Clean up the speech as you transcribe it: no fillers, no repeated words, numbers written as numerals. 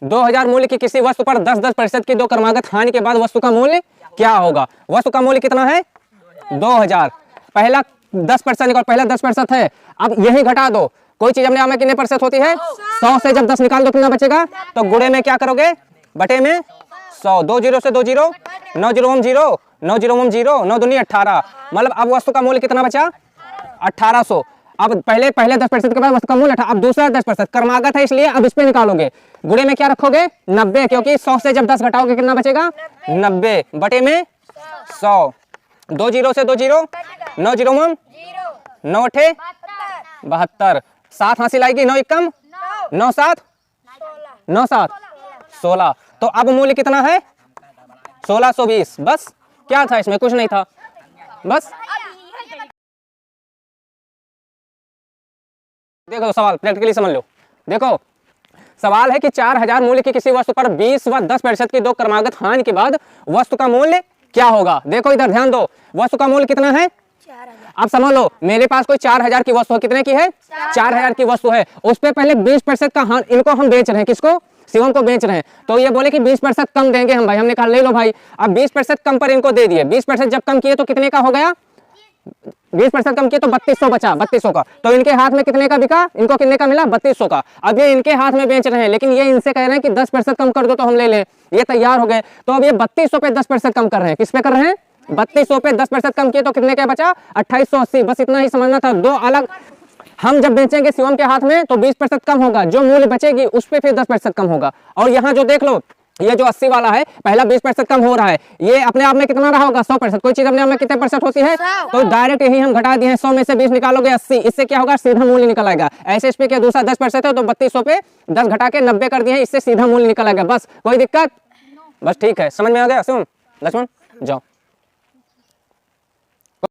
2000 मूल्य की किसी वस्तु पर 10% की दो क्रमागत हानि के बाद वस्तु का मूल्य क्या होगा? वस्तु का मूल्य कितना है? 2000। पहला 10% निकाल, पहला 10% है। अब यही घटा दो, कोई चीज अपने आप में कितने प्रतिशत होती है? 100 से जब 10 निकाल दो कितना बचेगा? तो गुणे में क्या करोगे? बटे में 100। 2 जीरो से 2 जीरो, 9 जीरो हम 0, 9 जीरो हम 0, 9 दूनी 18। मतलब अब वस्तु का मूल्य कितना बचा? 1800। अब पहले 10% के बाद वस्तु का मूल्य 18। अब दूसरा 10% क्रमागत है इसलिए अब इस पे निकालोगे, गुणे में क्या रखोगे? 90, क्योंकि 100 से जब 10 घटाओगे कितना बचेगा? 90 बटे में 100। 2 जीरो से 2 जीरो, 9 जीरो हम 9 अठे 72। 7 हासिल आएगी, 9 एकम 9 7, 9 7 16। तो अब मूल्य कितना है? 1620। बस क्या था इसमें? कुछ नहीं था, बस। देखो सवाल प्रैक्टिकली समझ लो। देखो सवाल है कि 4000 मूल्य की किसी वस्तु पर 20 व 10% की दो क्रमागत हानि के बाद वस्तु का मूल्य क्या होगा? देखो इधर ध्यान दो, वस्तु का मूल्य कितना है? 4000। अब समझ लो मेरे पास कोई 4000 की वस्तु है, कितने की है? 4000 की वस्तु है, उस पर पहले 20% का हानि, इनको हम बेच रहे हैं, किसको? शिवम को बेच रहे हैं। तो ये बोले कि 20% कम देंगे हम भाई, हमने कहा ले लो भाई। अब 20% कम पर इनको दे दिए, 20% जब कम किए तो कितने का हो गया? 20% कम किए तो 3200 बचा, 3200 का। तो इनके हाथ में कितने का बिका? इनको कितने का मिला? 3200 का। अब ये इनके हाथ में बेच रहे हैं, लेकिन ये इनसे कह रहे हैं कि 10% कम कर दो तो हम ले लें। ये तैयार हो गए, तो अब ये 3200 पे 10% कम कर रहे हैं। किस पे कर रहे हैं? 3200 पे 10% कम किए तो कितने का बचा? 2880। बस इतना ही समझना था। दो अलग, हम जब बेचेंगे शिवम के हाथ में तो 20% कम होगा, जो मूल्य बचेगी उस पे फिर 10% कम होगा। और यहाँ जो देख लो, ये जो 80 वाला है पहला 20% कम हो रहा है, ये अपने आप में कितना रहा होगा? 100%। कोई चीज अपने आप में कितने % होती है? तो डायरेक्ट यही हम घटा दिए हैं, 100 में से 20 निकालोगे 80, इससे क्या होगा? सीधा मूल्य निकल आएगा। ऐसे इस पे क्या दूसरा 10% है तो 3200 पे 10 घटा के 90 कर दिए हैं, इससे सीधा मूल्य निकल आएगा। बस कोई दिक्कत? बस ठीक है, समझ में आ गया? सुन लक्ष्मण जाओ।